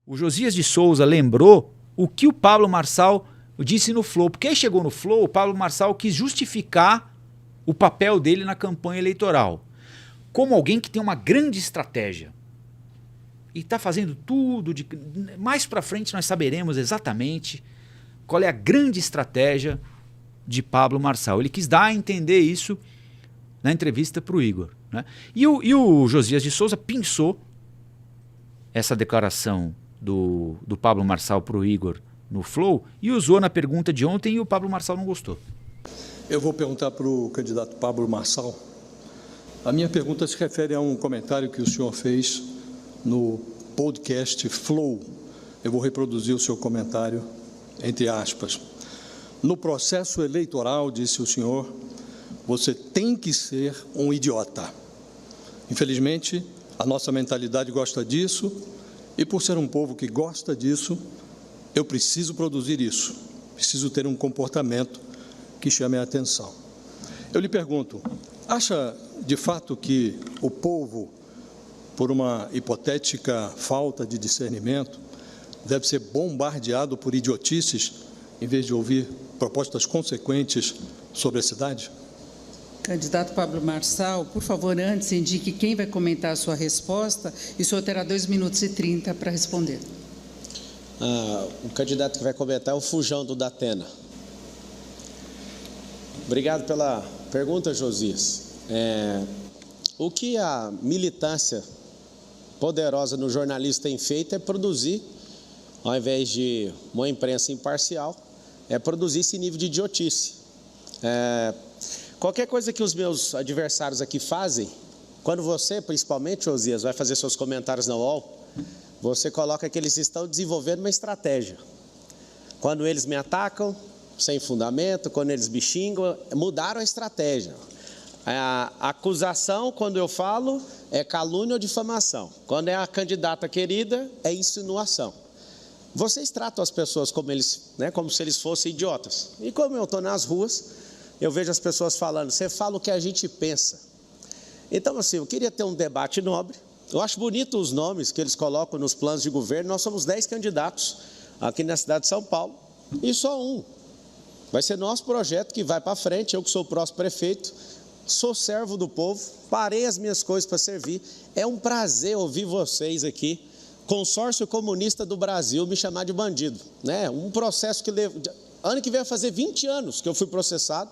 O Josias de Souza lembrou o que o Pablo Marçal disse no Flow. Porque aí chegou no Flow, o Pablo Marçal quis justificar o papel dele na campanha eleitoral como alguém que tem uma grande estratégia. E está fazendo tudo. Mais para frente nós saberemos exatamente qual é a grande estratégia de Pablo Marçal. Ele quis dar a entender isso na entrevista para o Igor, né? E o Josias de Souza pensou essa declaração do Pablo Marçal para o Igor no Flow e usou na pergunta de ontem e o Pablo Marçal não gostou. Eu vou perguntar para o candidato Pablo Marçal. A minha pergunta se refere a um comentário que o senhor fez no podcast Flow. Eu vou reproduzir o seu comentário, entre aspas. No processo eleitoral, disse o senhor, você tem que ser um idiota. Infelizmente, a nossa mentalidade gosta disso, e por ser um povo que gosta disso, eu preciso produzir isso. Preciso ter um comportamento que chame a atenção. Eu lhe pergunto, acha de fato que o povo, por uma hipotética falta de discernimento, deve ser bombardeado por idiotices, em vez de ouvir propostas consequentes sobre a cidade? Candidato Pablo Marçal, por favor, antes indique quem vai comentar a sua resposta e o senhor terá 2 minutos e 30 para responder. O candidato que vai comentar é o Fujão do Datena. Obrigado pela pergunta, Josias. O que a militância poderosa no jornalismo tem feito é produzir, ao invés de uma imprensa imparcial, é produzir esse nível de idiotice. Qualquer coisa que os meus adversários aqui fazem, quando você, principalmente, Josias, vai fazer seus comentários na UOL, você coloca que eles estão desenvolvendo uma estratégia. Quando eles me atacam, sem fundamento, quando eles me xingam, mudaram a estratégia. A acusação, quando eu falo, é calúnia ou difamação. Quando é a candidata querida, é insinuação. Vocês tratam as pessoas como se eles fossem idiotas. E como eu estou nas ruas, eu vejo as pessoas falando, você fala o que a gente pensa. Então, assim, eu queria ter um debate nobre. Eu acho bonito os nomes que eles colocam nos planos de governo. Nós somos 10 candidatos aqui na cidade de São Paulo e só um. Vai ser nosso projeto que vai para frente. Eu que sou o próximo prefeito, sou servo do povo, parei as minhas coisas para servir. É um prazer ouvir vocês aqui, Consórcio Comunista do Brasil, me chamar de bandido, né? Um processo que ano que vem vai fazer 20 anos que eu fui processado.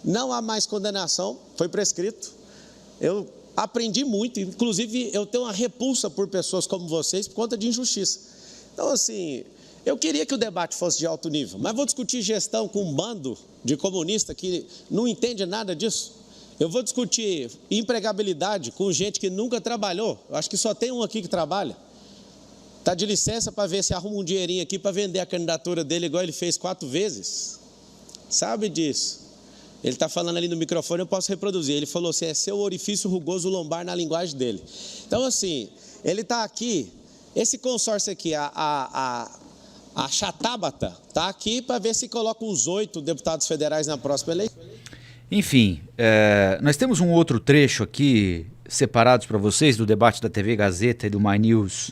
Não há mais condenação, foi prescrito. Eu aprendi muito, inclusive eu tenho uma repulsa por pessoas como vocês por conta de injustiça. Então, assim, eu queria que o debate fosse de alto nível, mas vou discutir gestão com um bando de comunistas que não entende nada disso. Eu vou discutir empregabilidade com gente que nunca trabalhou. Eu acho que só tem um aqui que trabalha. Está de licença para ver se arruma um dinheirinho aqui para vender a candidatura dele, igual ele fez 4 vezes. Sabe disso? Ele está falando ali no microfone, eu posso reproduzir. Ele falou assim, é seu orifício rugoso lombar na linguagem dele. Então, assim, ele está aqui, esse consórcio aqui, a Chatábata, está aqui para ver se coloca uns 8 deputados federais na próxima eleição. Enfim, nós temos um outro trecho aqui, separados para vocês, do debate da TV Gazeta e do My News,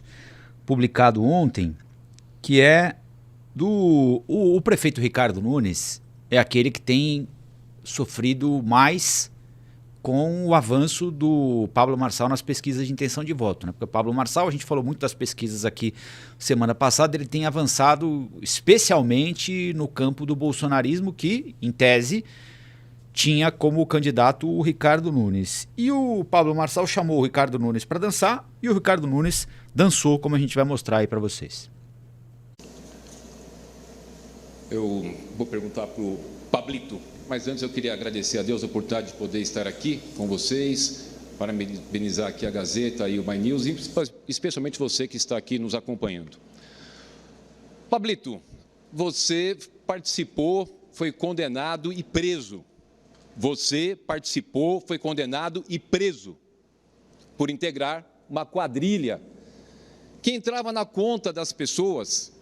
publicado ontem, que é o prefeito Ricardo Nunes, é aquele que tem sofrido mais com o avanço do Pablo Marçal nas pesquisas de intenção de voto, né? Porque o Pablo Marçal, a gente falou muito das pesquisas aqui semana passada, ele tem avançado especialmente no campo do bolsonarismo, que, em tese, tinha como candidato o Ricardo Nunes. E o Pablo Marçal chamou o Ricardo Nunes para dançar e o Ricardo Nunes dançou, como a gente vai mostrar aí para vocês. Eu vou perguntar para o Pablito, mas antes eu queria agradecer a Deus a oportunidade de poder estar aqui com vocês, parabenizar aqui a Gazeta e o My News, e especialmente você que está aqui nos acompanhando. Pablito, você participou, foi condenado e preso. Você participou, foi condenado e preso por integrar uma quadrilha que entrava na conta das pessoas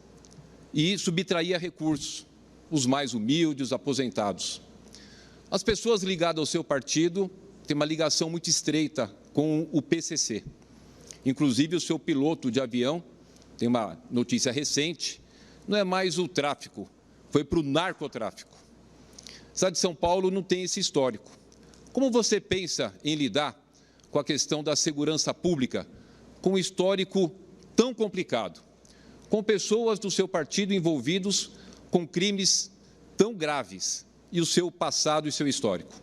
e subtraía recursos, os mais humildes, os aposentados. As pessoas ligadas ao seu partido têm uma ligação muito estreita com o PCC. Inclusive, o seu piloto de avião tem uma notícia recente, não é mais o tráfico, foi para o narcotráfico. A cidade de São Paulo não tem esse histórico. Como você pensa em lidar com a questão da segurança pública, com um histórico tão complicado, com pessoas do seu partido envolvidos com crimes tão graves e o seu passado e seu histórico?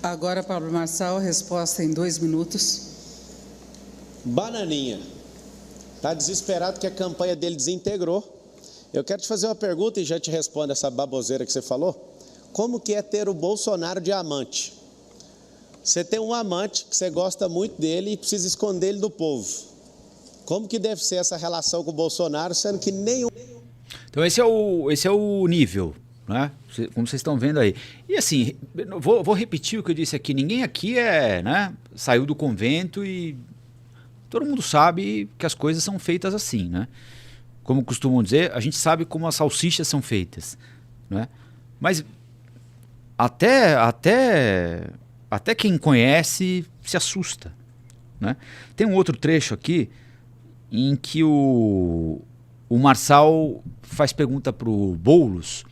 Agora, Pablo Marçal, resposta em 2 minutos. Bananinha, está desesperado que a campanha dele desintegrou. Eu quero te fazer uma pergunta e já te respondo essa baboseira que você falou. Como que é ter o Bolsonaro de amante? Você tem um amante que você gosta muito dele e precisa esconder ele do povo. Como que deve ser essa relação com o Bolsonaro, sendo que nenhum... Então esse é o nível, né? Como vocês estão vendo aí. E assim, vou repetir o que eu disse aqui. Ninguém aqui saiu do convento e todo mundo sabe que as coisas são feitas assim, né? Como costumam dizer, a gente sabe como as salsichas são feitas, né? Mas até quem conhece se assusta, né? Tem um outro trecho aqui em que o Marçal faz pergunta para o Boulos,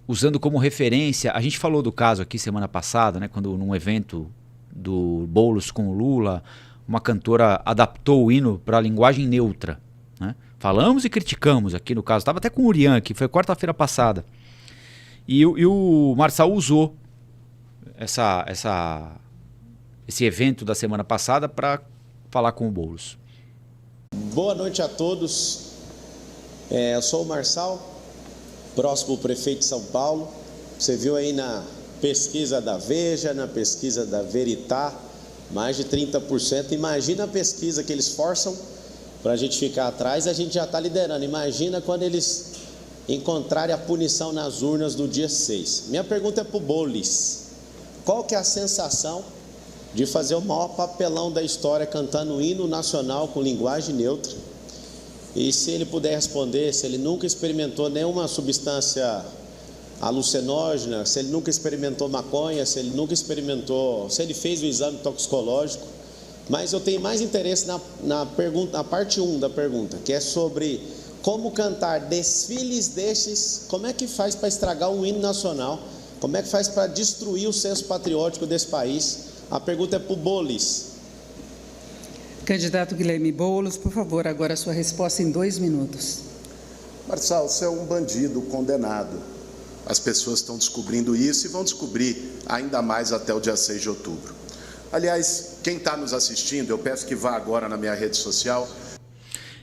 usando como referência, a gente falou do caso aqui semana passada, né, quando num evento do Boulos com o Lula, uma cantora adaptou o hino para a linguagem neutra, né? Falamos e criticamos aqui no caso, estava até com o Urian aqui, foi quarta-feira passada, e o Marçal usou esse evento da semana passada para falar com o Boulos. Boa noite a todos. Eu sou o Marçal, próximo prefeito de São Paulo. Você viu aí na pesquisa da Veja, na pesquisa da Veritá, mais de 30%. Imagina a pesquisa que eles forçam para a gente ficar atrás, a gente já está liderando. Imagina quando eles encontrarem a punição nas urnas do dia 6. Minha pergunta é para o Boulos. Qual que é a sensação de fazer o maior papelão da história cantando o hino nacional com linguagem neutra? E se ele puder responder, se ele nunca experimentou nenhuma substância alucinógena, se ele nunca experimentou maconha, se ele fez o exame toxicológico. Mas eu tenho mais interesse na parte 1 da pergunta, que é sobre como cantar desfiles destes, como é que faz para estragar um hino nacional, como é que faz para destruir o senso patriótico desse país. A pergunta é para o Boulos. Candidato Guilherme Boulos, por favor, agora a sua resposta em 2 minutos. Marçal, você é um bandido condenado. As pessoas estão descobrindo isso e vão descobrir ainda mais até o dia 6 de outubro. Aliás, quem está nos assistindo, eu peço que vá agora na minha rede social.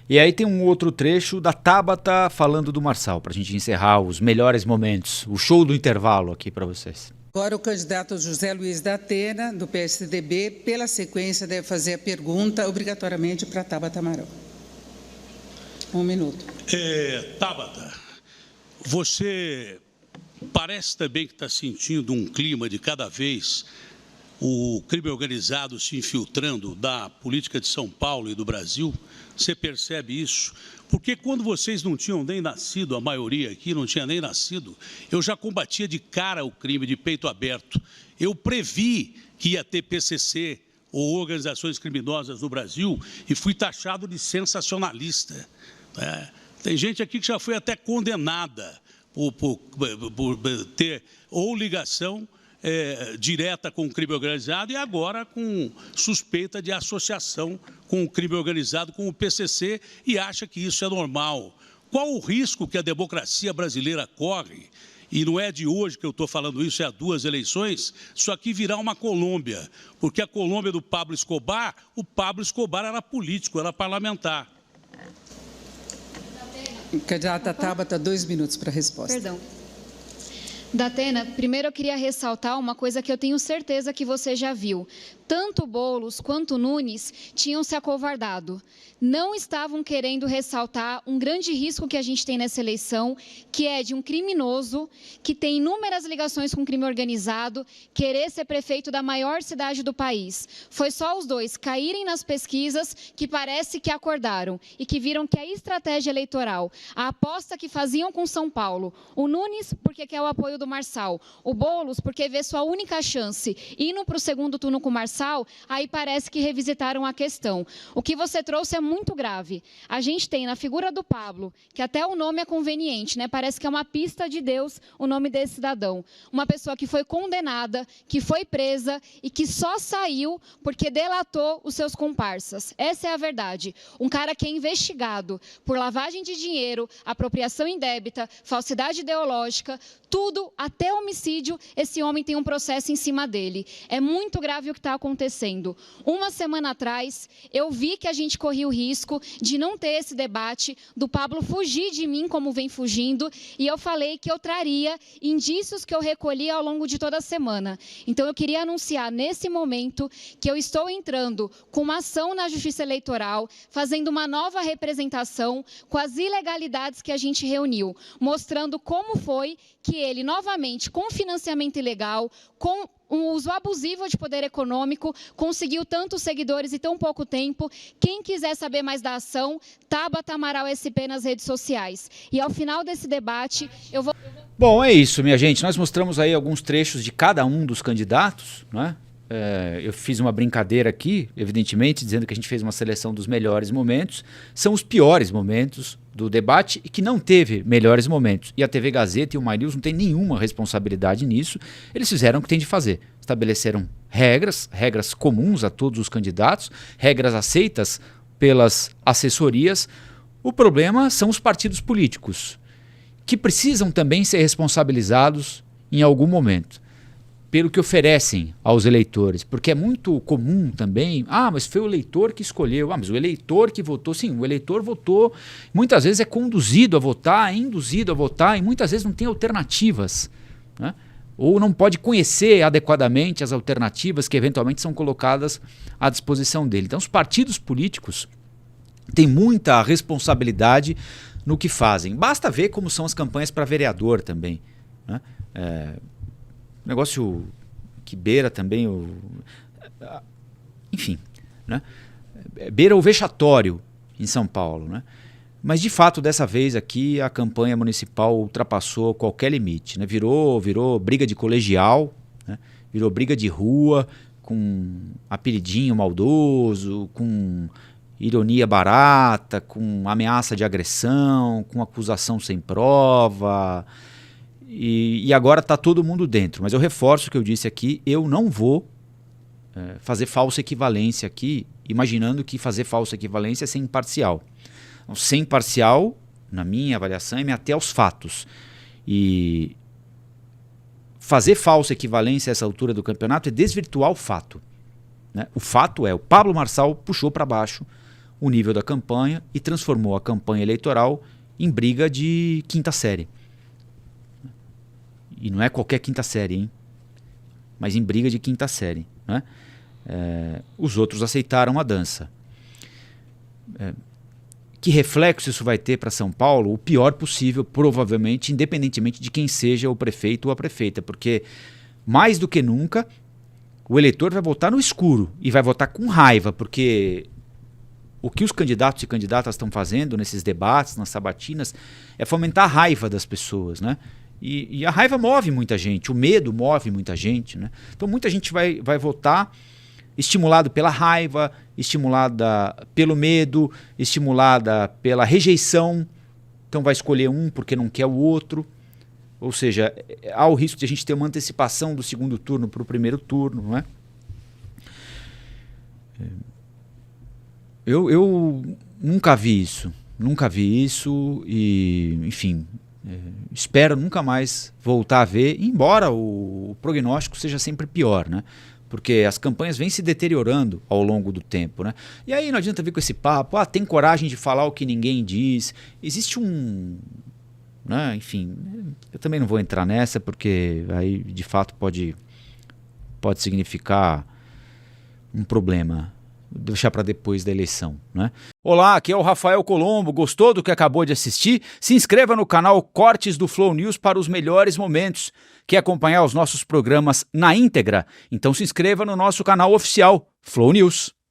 E aí tem um outro trecho da Tabata falando do Marçal, para a gente encerrar os melhores momentos, o show do intervalo aqui para vocês. Agora o candidato José Luiz da Atena, do PSDB, pela sequência deve fazer a pergunta obrigatoriamente para Tabata Amaral. 1 minuto. Tabata, você parece também que está sentindo um clima de cada vez o crime organizado se infiltrando da política de São Paulo e do Brasil. Você percebe isso? Porque quando vocês não tinham nem nascido, a maioria aqui não tinha nem nascido, eu já combatia de cara o crime de peito aberto. Eu previ que ia ter PCC ou organizações criminosas no Brasil e fui taxado de sensacionalista. Tem gente aqui que já foi até condenada por ter ou ligação direta com o crime organizado e agora com suspeita de associação com o crime organizado, com o PCC, e acha que isso é normal. Qual o risco que a democracia brasileira corre? E não é de hoje que eu estou falando isso, é há 2 eleições, isso aqui virá uma Colômbia, porque a Colômbia do Pablo Escobar, o Pablo Escobar era político, era parlamentar. Candidata Tabata, 2 minutos para a resposta. Perdão. Da Atena, primeiro eu queria ressaltar uma coisa que eu tenho certeza que você já viu. Tanto Boulos quanto Nunes tinham se acovardado. Não estavam querendo ressaltar um grande risco que a gente tem nessa eleição, que é de um criminoso que tem inúmeras ligações com o crime organizado, querer ser prefeito da maior cidade do país. Foi só os dois caírem nas pesquisas que parece que acordaram e que viram que a estratégia eleitoral, a aposta que faziam com São Paulo, o Nunes porque quer o apoio do do Marçal. O Boulos, porque vê sua única chance indo para o segundo turno com o Marçal, aí parece que revisitaram a questão. O que você trouxe é muito grave. A gente tem na figura do Pablo, que até o nome é conveniente, né? Parece que é uma pista de Deus o nome desse cidadão. Uma pessoa que foi condenada, que foi presa e que só saiu porque delatou os seus comparsas. Essa é a verdade. Um cara que é investigado por lavagem de dinheiro, apropriação indébita, falsidade ideológica, tudo, até homicídio, esse homem tem um processo em cima dele. É muito grave o que está acontecendo. Uma semana atrás, eu vi que a gente corria o risco de não ter esse debate, do Pablo fugir de mim como vem fugindo, e eu falei que eu traria indícios que eu recolhi ao longo de toda a semana. Então, eu queria anunciar nesse momento que eu estou entrando com uma ação na Justiça Eleitoral, fazendo uma nova representação com as ilegalidades que a gente reuniu, mostrando como foi que ele, novamente, com financiamento ilegal, com um uso abusivo de poder econômico, conseguiu tantos seguidores em tão pouco tempo. Quem quiser saber mais da ação, Tabata Amaral SP nas redes sociais. E ao final desse debate, eu vou... Bom, é isso, minha gente. Nós mostramos aí alguns trechos de cada um dos candidatos, né? Eu fiz uma brincadeira aqui, evidentemente, dizendo que a gente fez uma seleção dos melhores momentos. São os piores momentos do debate e que não teve melhores momentos. E a TV Gazeta e o MyNews não tem nenhuma responsabilidade nisso. Eles fizeram o que tem de fazer. Estabeleceram regras comuns a todos os candidatos, regras aceitas pelas assessorias. O problema são os partidos políticos, que precisam também ser responsabilizados em algum momento pelo que oferecem aos eleitores, porque é muito comum também, mas foi o eleitor que escolheu, mas o eleitor que votou, sim, o eleitor votou, muitas vezes é conduzido a votar, é induzido a votar, e muitas vezes não tem alternativas, né? Ou não pode conhecer adequadamente as alternativas que eventualmente são colocadas à disposição dele. Então os partidos políticos têm muita responsabilidade no que fazem. Basta ver como são as campanhas para vereador também, né? Negócio que beira também enfim, né? Beira o vexatório em São Paulo, né? Mas de fato dessa vez aqui a campanha municipal ultrapassou qualquer limite, né? Virou briga de colegial, né? Virou briga de rua, com apelidinho maldoso, com ironia barata, com ameaça de agressão, com acusação sem prova. E agora está todo mundo dentro. Mas eu reforço o que eu disse aqui, eu não vou fazer falsa equivalência aqui, imaginando que fazer falsa equivalência é ser imparcial. Então, ser imparcial, na minha avaliação, é me ater aos fatos. E fazer falsa equivalência a essa altura do campeonato é desvirtuar o fato, né? O fato é, o Pablo Marçal puxou para baixo o nível da campanha e transformou a campanha eleitoral em briga de quinta série. E não é qualquer quinta série, hein? Mas em briga de quinta série, né? Os outros aceitaram a dança. Que reflexo isso vai ter para São Paulo? O pior possível, provavelmente, independentemente de quem seja o prefeito ou a prefeita, porque mais do que nunca o eleitor vai votar no escuro e vai votar com raiva, porque o que os candidatos e candidatas estão fazendo nesses debates, nas sabatinas, é fomentar a raiva das pessoas, né? E a raiva move muita gente, o medo move muita gente, né? Então muita gente vai votar estimulado pela raiva, estimulada pelo medo, estimulada pela rejeição. Então vai escolher um porque não quer o outro. Ou seja, há o risco de a gente ter uma antecipação do segundo turno para o primeiro turno, não é? Eu nunca vi isso e, enfim, espero nunca mais voltar a ver, embora o prognóstico seja sempre pior, né? Porque as campanhas vêm se deteriorando ao longo do tempo, né? E aí não adianta vir com esse papo, tem coragem de falar o que ninguém diz. Existe né? Enfim, eu também não vou entrar nessa, porque aí de fato pode significar um problema. Vou deixar para depois da eleição, né? Olá, aqui é o Rafael Colombo. Gostou do que acabou de assistir? Se inscreva no canal Cortes do Flow News para os melhores momentos. Quer acompanhar os nossos programas na íntegra? Então se inscreva no nosso canal oficial Flow News.